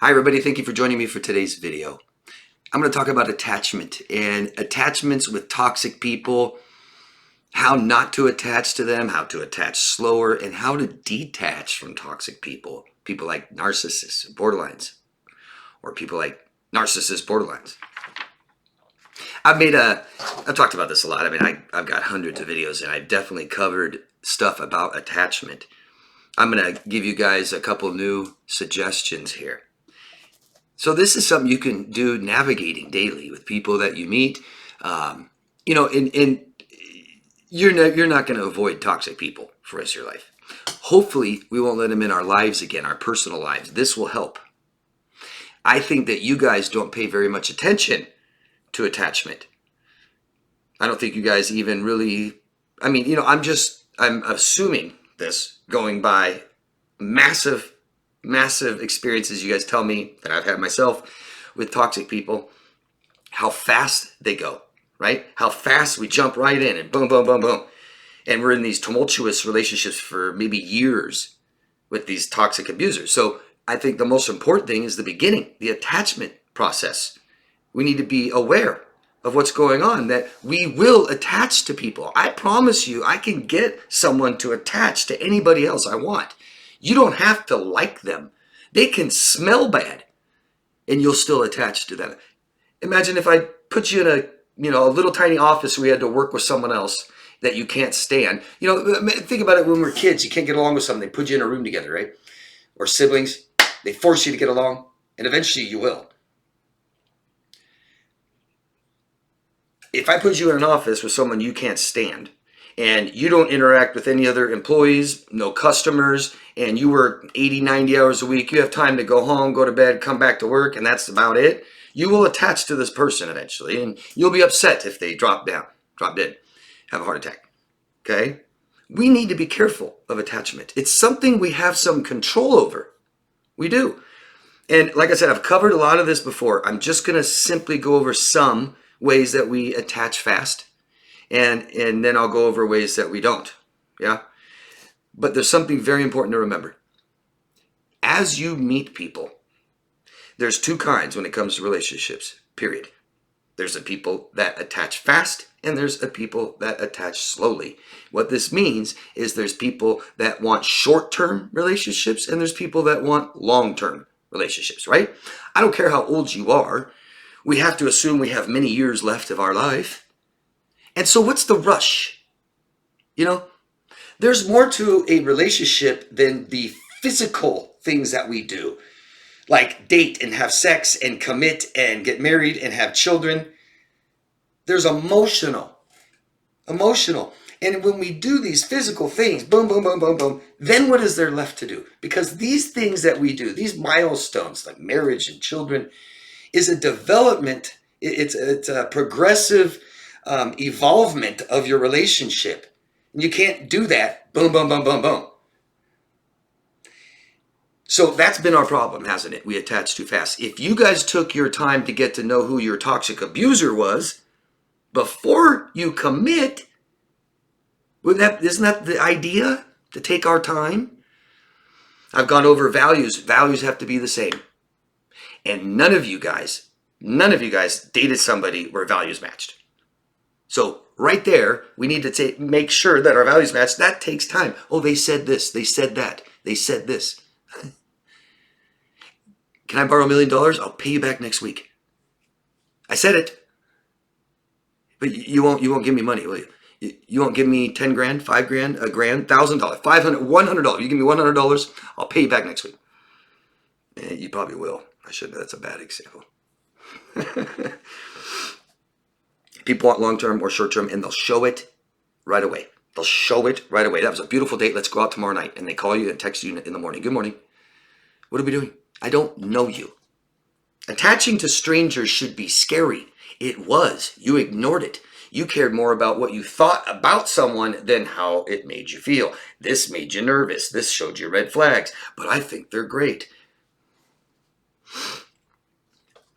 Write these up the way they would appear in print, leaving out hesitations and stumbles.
Hi everybody, thank you for joining me for today's video. I'm going to talk about attachment and attachments with toxic people, how not to attach to them, how to attach slower, and how to detach from toxic people. People like narcissists and borderlines, or people like narcissist borderlines. I've talked about this a lot. I mean, I've got hundreds of videos and I've definitely covered stuff about attachment. I'm going to give you guys a couple new suggestions here. So this is something you can do navigating daily with people that you meet. And you're not going to avoid toxic people for the rest of your life. Hopefully, we won't let them in our lives again, our personal lives. This will help. I think that you guys don't pay very much attention to attachment. I don't think you guys even really, I'm assuming this going by massive experiences you guys tell me that I've had myself with toxic people, how fast they go, right? How fast we jump right in and boom, boom, boom, boom. And we're in these tumultuous relationships for maybe years with these toxic abusers. So I think the most important thing is the beginning, the attachment process. We need to be aware of what's going on, that we will attach to people. I promise you, I can get someone to attach to anybody else I want. You don't have to like them. They can smell bad and you'll still attach to them. Imagine if I put you in a little tiny office where you had to work with someone else that you can't stand. Think about it when we're kids. You can't get along with someone. They put you in a room together, right? Or siblings. They force you to get along and eventually you will. If I put you in an office with someone you can't stand, and you don't interact with any other employees, no customers, and you work 80, 90 hours a week, you have time to go home, go to bed, come back to work, and that's about it, you will attach to this person eventually, and you'll be upset if they drop dead, have a heart attack, okay? We need to be careful of attachment. It's something we have some control over. We do. And like I said, I've covered a lot of this before. I'm just going to simply go over some ways that we attach fast. And then I'll go over ways that we don't. Yeah. But there's something very important to remember. As you meet people, there's two kinds when it comes to relationships, period. There's the people that attach fast and there's the people that attach slowly. What this means is there's people that want short-term relationships and there's people that want long-term relationships, right? I don't care how old you are. We have to assume we have many years left of our life. And so what's the rush? There's more to a relationship than the physical things that we do, like date and have sex and commit and get married and have children. There's emotional. And when we do these physical things, boom, boom, boom, boom, boom, then what is there left to do? Because these things that we do, these milestones like marriage and children, is a development. It's a progressive evolvement of your relationship. And you can't do that. Boom, boom, boom, boom, boom. So that's been our problem, hasn't it? We attach too fast. If you guys took your time to get to know who your toxic abuser was before you commit, isn't that the idea? To take our time? I've gone over values. Values have to be the same. And none of you guys dated somebody where values matched. So right there, we need to make sure that our values match. That takes time. Oh, they said this. They said that. They said this. Can I borrow $1 million? I'll pay you back next week. I said it. But you won't give me money, will you? You won't give me 10 grand, 5 grand, a grand, $1,000, $500, $100. You give me $100, I'll pay you back next week. You probably will. I shouldn't. That's a bad example. People want long-term or short-term, and they'll show it right away. They'll show it right away. That was a beautiful date. Let's go out tomorrow night. And they call you and text you in the morning. Good morning. What are we doing? I don't know you. Attaching to strangers should be scary. It was. You ignored it. You cared more about what you thought about someone than how it made you feel. This made you nervous. This showed you red flags. But I think they're great.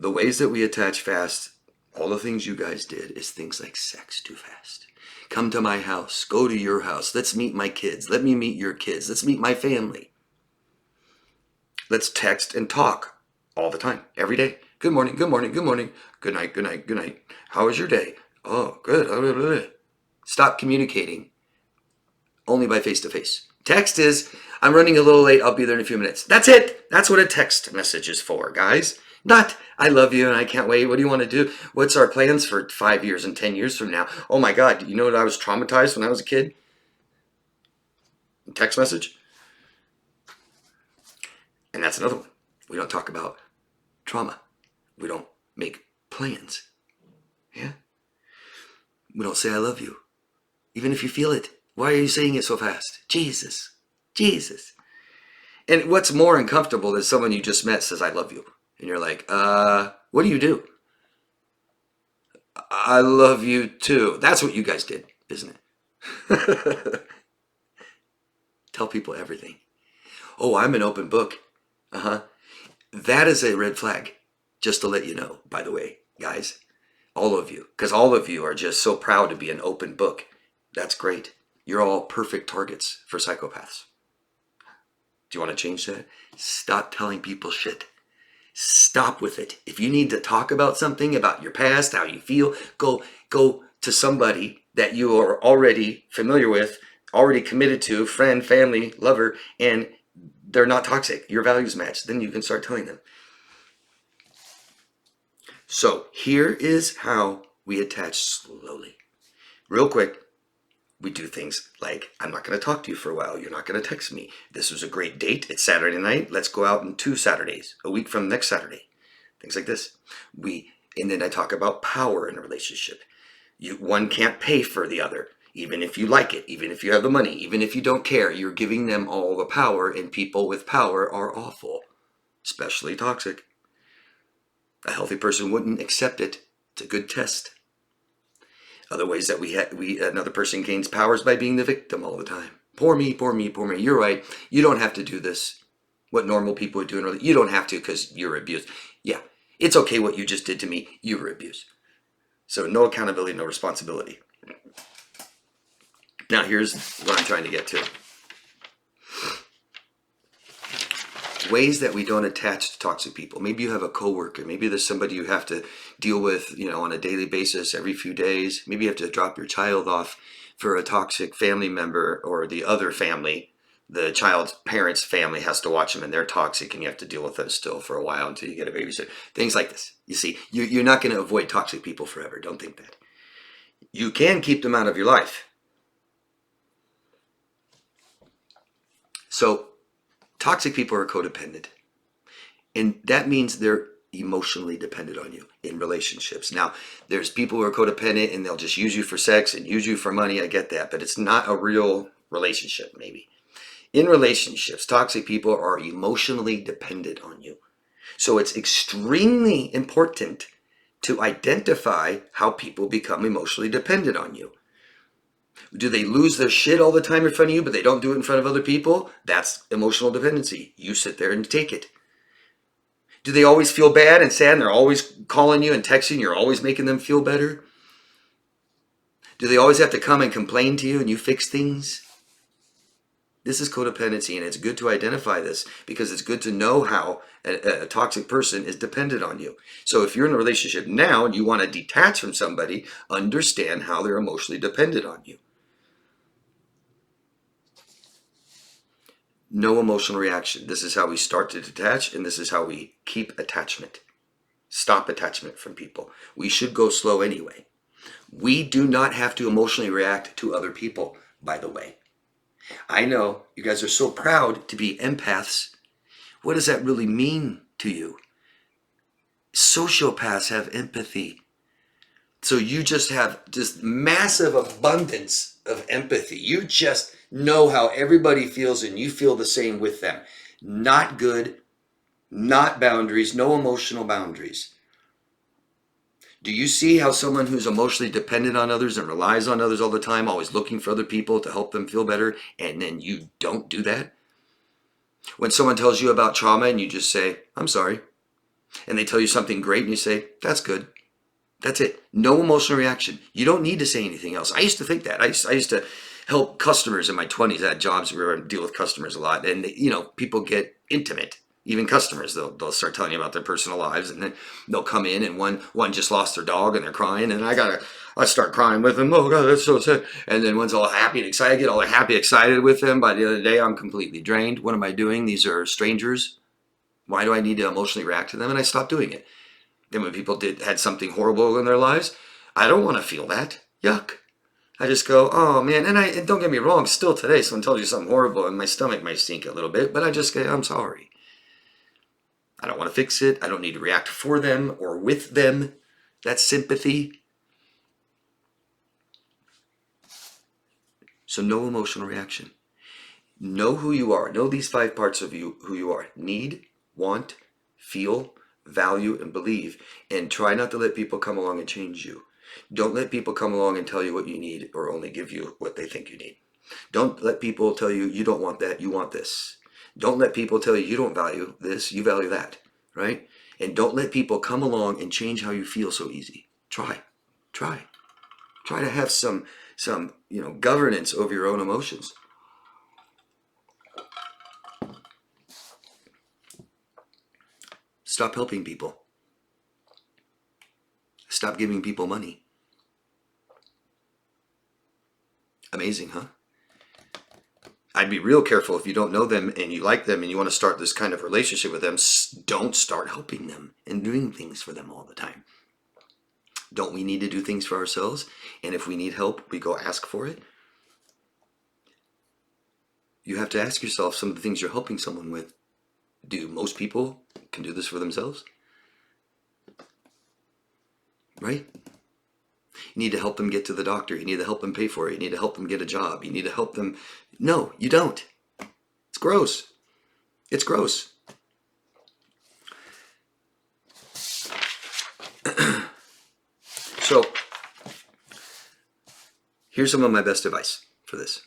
The ways that we attach fast, all the things you guys did, is things like sex too fast. Come to my house. Go to your house. Let's meet my kids. Let me meet your kids. Let's meet my family. Let's text and talk all the time, every day. Good morning, good morning, good morning. Good night, good night, good night. How was your day? Oh, good. Stop communicating only by face to face. Text is, I'm running a little late. I'll be there in a few minutes. That's it. That's what a text message is for, guys. Not, I love you and I can't wait. What do you want to do? What's our plans for 5 years and 10 years from now? Oh my God, you know what? I was traumatized when I was a kid? Text message. And that's another one. We don't talk about trauma. We don't make plans. Yeah? We don't say I love you. Even if you feel it. Why are you saying it so fast? Jesus. Jesus. And what's more uncomfortable than someone you just met says I love you. And you're like, what do you do? I love you too. That's what you guys did, isn't it? Tell people everything. Oh, I'm an open book. That is a red flag. Just to let you know, by the way, guys. All of you. Because all of you are just so proud to be an open book. That's great. You're all perfect targets for psychopaths. Do you want to change that? Stop telling people shit. Stop with it. If you need to talk about something, about your past, how you feel, go to somebody that you are already familiar with, already committed to, friend, family, lover, and they're not toxic. Your values match. Then you can start telling them. So here is how we attach slowly. Real quick, we do things like, I'm not going to talk to you for a while. You're not going to text me. This was a great date. It's Saturday night. Let's go out in 2 Saturdays, a week from next Saturday. Things like this. And then I talk about power in a relationship. One can't pay for the other. Even if you like it, even if you have the money, even if you don't care, you're giving them all the power, and people with power are awful, especially toxic. A healthy person wouldn't accept it. It's a good test. Other ways that another person gains powers by being the victim all the time. Poor me, poor me, poor me. You're right. You don't have to do this. What normal people would do. You don't have to because you're abused. Yeah, it's okay what you just did to me. You were abused. So no accountability, no responsibility. Now here's what I'm trying to get to. Ways that we don't attach to toxic people. Maybe you have a coworker. Maybe there's somebody you have to deal with, on a daily basis, every few days. Maybe you have to drop your child off for a toxic family member, or the other family. The child's parents' family has to watch them and they're toxic, and you have to deal with them still for a while until you get a babysitter. Things like this. You see, you're not going to avoid toxic people forever. Don't think that. You can keep them out of your life. So toxic people are codependent, and that means they're emotionally dependent on you in relationships. Now, there's people who are codependent and they'll just use you for sex and use you for money. I get that, but it's not a real relationship, maybe. In relationships, toxic people are emotionally dependent on you. So it's extremely important to identify how people become emotionally dependent on you. Do they lose their shit all the time in front of you, but they don't do it in front of other people? That's emotional dependency. You sit there and take it. Do they always feel bad and sad and they're always calling you and texting? You're always making them feel better? Do they always have to come and complain to you and you fix things? This is codependency, and it's good to identify this because it's good to know how a toxic person is dependent on you. So if you're in a relationship now and you want to detach from somebody, understand how they're emotionally dependent on you. No emotional reaction. This is how we start to detach, and this is how we keep attachment. Stop attachment from people. We should go slow anyway. We do not have to emotionally react to other people, by the way. I know you guys are so proud to be empaths. What does that really mean to you? Sociopaths have empathy. So you just have this massive abundance of empathy. You just know how everybody feels and you feel the same with them. Not good, not boundaries, no emotional boundaries. Do you see how someone who's emotionally dependent on others and relies on others all the time, always looking for other people to help them feel better, and then you don't do that? When someone tells you about trauma and you just say, I'm sorry, and they tell you something great and you say, that's good. That's it. No emotional reaction. You don't need to say anything else. I used to think that. I used to help customers in my 20s. I had jobs where I would deal with customers a lot. And, people get intimate. Even customers, they'll start telling you about their personal lives, and then they'll come in and one just lost their dog and they're crying, and I start crying with them. Oh God, that's so sad. And then one's all happy and excited. I get all happy, excited with them. By the other day, I'm completely drained. What am I doing? These are strangers. Why do I need to emotionally react to them? And I stopped doing it. Then when people had something horrible in their lives, I don't want to feel that. Yuck. I just go, oh man, and don't get me wrong, still today, someone tells you something horrible and my stomach might stink a little bit, but I just go, I'm sorry. I don't want to fix it. I don't need to react for them or with them. That's sympathy. So no emotional reaction. Know who you are. Know these 5 parts of you, who you are. Need, want, feel, value, and believe. And try not to let people come along and change you. Don't let people come along and tell you what you need or only give you what they think you need. Don't let people tell you you don't want that, you want this. Don't let people tell you you don't value this, you value that, right? And don't let people come along and change how you feel so easy. Try to have some governance over your own emotions. Stop helping people. Stop giving people money. Amazing, huh? I'd be real careful if you don't know them and you like them and you want to start this kind of relationship with them. Don't start helping them and doing things for them all the time. Don't we need to do things for ourselves? And if we need help, we go ask for it. You have to ask yourself some of the things you're helping someone with. Do most people can do this for themselves? Right? You need to help them get to the doctor. You need to help them pay for it. You need to help them get a job. You need to help them. No, you don't. It's gross. It's gross. So, here's some of my best advice for this.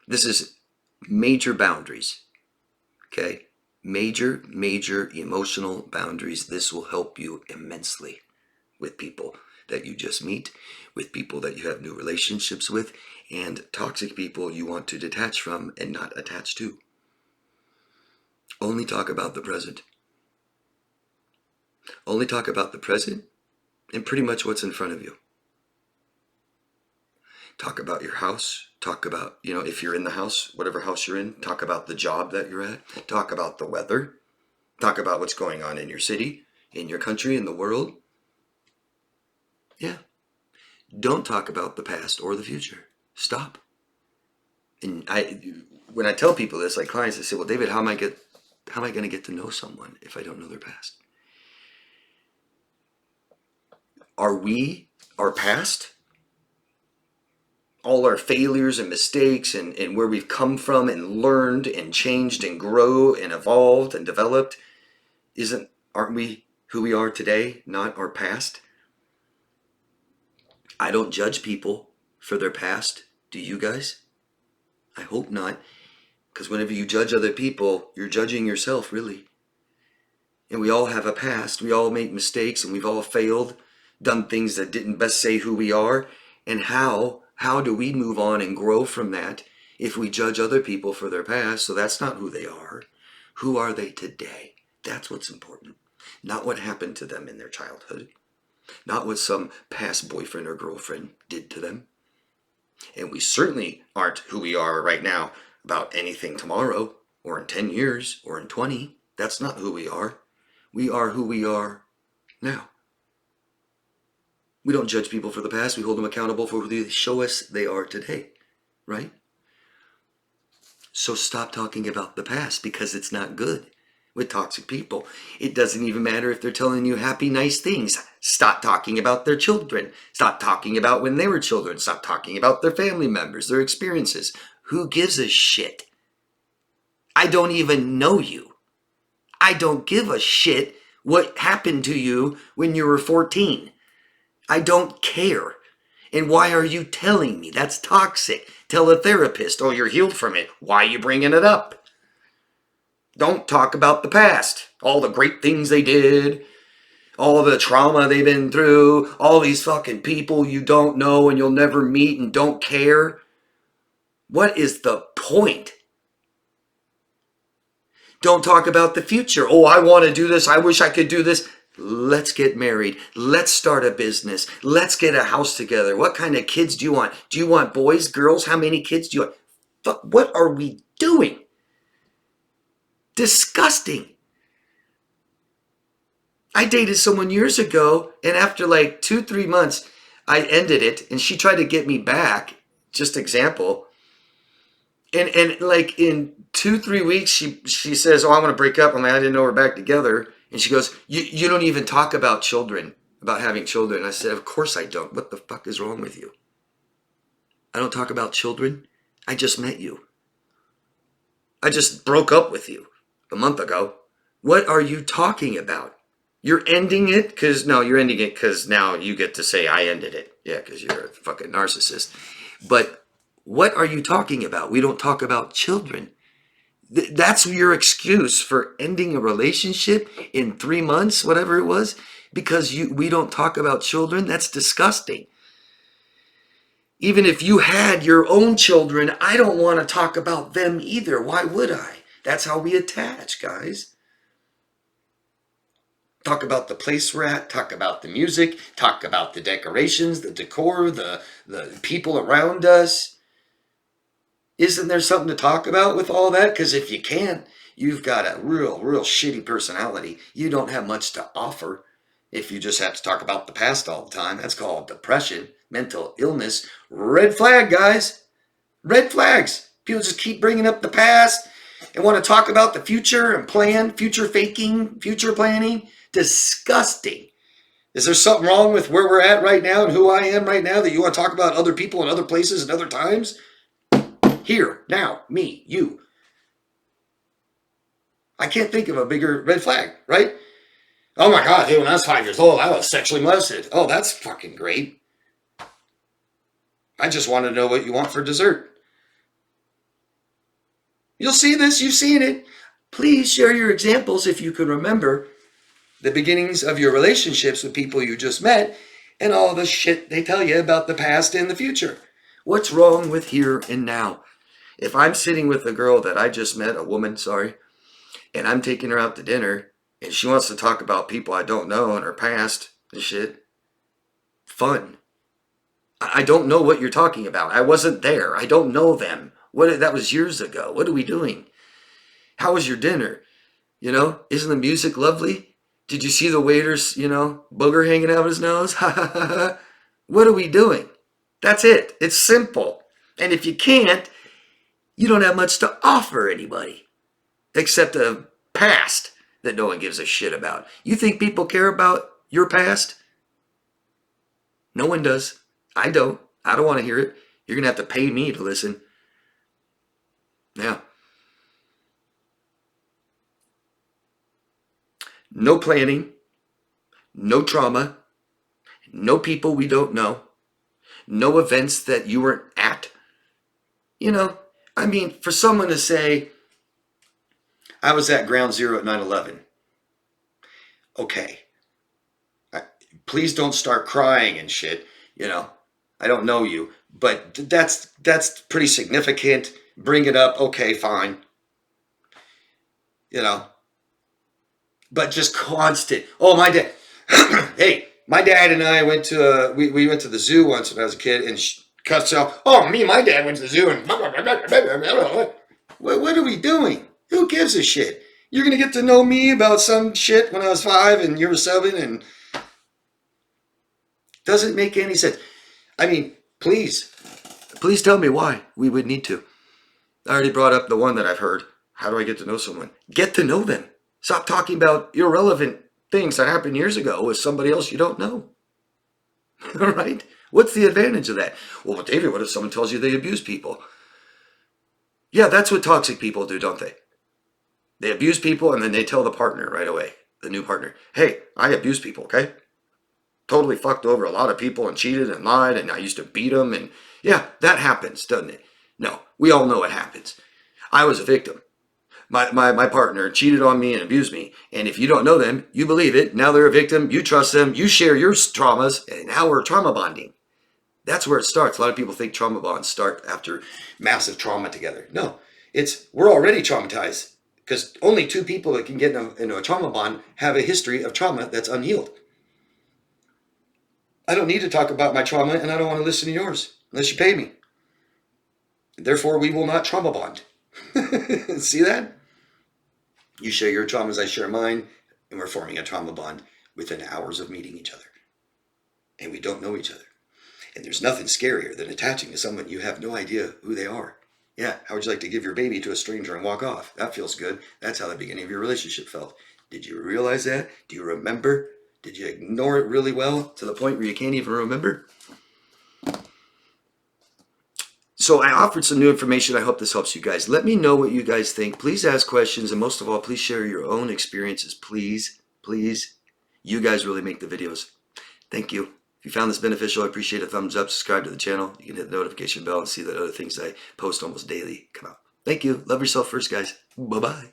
This is major boundaries. Okay? Major emotional boundaries. This will help you immensely with people that you just meet, with people that you have new relationships with, and toxic people you want to detach from and not attach to. Only talk about the present. Only talk about the present and pretty much what's in front of you. Talk about your house. Talk about, if you're in the house, whatever house you're in, talk about the job that you're at. Talk about the weather. Talk about what's going on in your city, in your country, in the world. Yeah. Don't talk about the past or the future. Stop. And when I tell people this, like clients, I say, well, David, how am I going to get to know someone if I don't know their past? Are we our past? All our failures and mistakes and where we've come from and learned and changed and grow and evolved and developed, aren't we who we are today, not our past? I don't judge people for their past. Do you guys? I hope not. Because whenever you judge other people, you're judging yourself, really. And we all have a past. We all make mistakes and we've all failed, done things that didn't best say who we are. And how do we move on and grow from that if we judge other people for their past? So that's not who they are. Who are they today? That's what's important. Not what happened to them in their childhood. Not what some past boyfriend or girlfriend did to them. And we certainly aren't who we are right now about anything tomorrow or in 10 years or in 20. That's not who we are. We are who we are now. We don't judge people for the past. We hold them accountable for who they show us they are today, right? So stop talking about the past because it's not good with toxic people. It doesn't even matter if they're telling you happy, nice things. Stop talking about their children. Stop talking about when they were children. Stop talking about their family members, their experiences. Who gives a shit? I don't even know you. I don't give a shit what happened to you when you were 14. I don't care. And why are you telling me? That's toxic. Tell a therapist, oh, you're healed from it. Why are you bringing it up? Don't talk about the past. All the great things they did. All the trauma they've been through. All these fucking people you don't know and you'll never meet and don't care. What is the point? Don't talk about the future. Oh, I want to do this. I wish I could do this. Let's get married. Let's start a business. Let's get a house together. What kind of kids do you want? Do you want boys, girls? How many kids do you want? Fuck, what are we doing? Disgusting. I dated someone years ago, and after like 2-3 months, I ended it, and she tried to get me back. Just example. And like in 2-3 weeks, she says, "Oh, I want to break up." I'm like, "I didn't know we're back together." And she goes, "You don't even talk about children, about having children." And I said, "Of course I don't. What the fuck is wrong with you? I don't talk about children. I just met you. I just broke up with you a month ago. What are you talking about? You're ending it because you're ending it because now you get to say I ended it. Yeah, because you're a fucking narcissist. But what are you talking about? We don't talk about children." That's your excuse for ending a relationship in 3 months, whatever it was, because we don't talk about children. That's disgusting. Even if you had your own children, I don't want to talk about them either. Why would I? That's how we attach, guys. Talk about the place we're at, talk about the music, talk about the decorations, the decor, the people around us. Isn't there something to talk about with all that? Because if you can't, you've got a real shitty personality. You don't have much to offer if you just have to talk about the past all the time. That's called depression, mental illness. Red flag, guys. Red flags. People just keep bringing up the past and want to talk about the future and plan, future faking, future planning. Disgusting. Is there something wrong with where we're at right now and who I am right now that you want to talk about other people and other places and other times? Here, now, me, you. I can't think of a bigger red flag, right? Oh my God, hey, when I was 5 years old, I was sexually molested. Oh, that's fucking great. I just want to know what you want for dessert. You'll see this, you've seen it. Please share your examples if you can remember the beginnings of your relationships with people you just met and all the shit they tell you about the past and the future. What's wrong with here and now? If I'm sitting with a girl that I just met, a woman, sorry, and I'm taking her out to dinner and she wants to talk about people I don't know and her past and shit, fun. I don't know what you're talking about. I wasn't there. I don't know them. That was years ago. What are we doing? How was your dinner? Isn't the music lovely? Did you see the waiter's, booger hanging out of his nose? What are we doing? That's it. It's simple. And if you can't, you don't have much to offer anybody except a past that no one gives a shit about. You think people care about your past? No one does. I don't. I don't want to hear it. You're going to have to pay me to listen. Yeah. No planning, no trauma, no people we don't know, no events that you weren't at. For someone to say, I was at ground zero at 9/11. Okay. Please don't start crying and shit. I don't know you, but that's pretty significant. Bring it up. Okay, fine. But just constant. Oh, my dad. Hey, my dad and I went to we went to the zoo once when I was a kid, and cuts off. Oh, my dad went to the zoo, and what are we doing? Who gives a shit? You're gonna get to know me about some shit when I was 5 and you were 7, and doesn't make any sense. Please tell me why we would need to. I already brought up the one that I've heard. How do I get to know someone? Get to know them. Stop talking about irrelevant things that happened years ago with somebody else you don't know. All right? What's the advantage of that? Well, David, what if someone tells you they abuse people? Yeah, that's what toxic people do, don't they? They abuse people and then they tell the partner right away, the new partner, hey, I abuse people, okay? Totally fucked over a lot of people and cheated and lied and I used to beat them. And yeah, that happens, doesn't it? No, we all know it happens. I was a victim. My partner cheated on me and abused me. And if you don't know them, you believe it. Now they're a victim. You trust them. You share your traumas. And now we're trauma bonding. That's where it starts. A lot of people think trauma bonds start after massive trauma together. No, we're already traumatized. Because only two people that can get into a trauma bond have a history of trauma that's unhealed. I don't need to talk about my trauma, and I don't want to listen to yours unless you pay me. Therefore, we will not trauma bond. See that? You share your traumas, I share mine, and we're forming a trauma bond within hours of meeting each other. And we don't know each other. And there's nothing scarier than attaching to someone you have no idea who they are. Yeah, how would you like to give your baby to a stranger and walk off? That feels good. That's how the beginning of your relationship felt. Did you realize that? Do you remember? Did you ignore it really well to the point where you can't even remember? So I offered some new information. I hope this helps you guys. Let me know what you guys think. Please ask questions. And most of all, please share your own experiences. Please, please. You guys really make the videos. Thank you. If you found this beneficial, I appreciate a thumbs up. Subscribe to the channel. You can hit the notification bell and see that other things I post almost daily come out. Thank you. Love yourself first, guys. Bye-bye.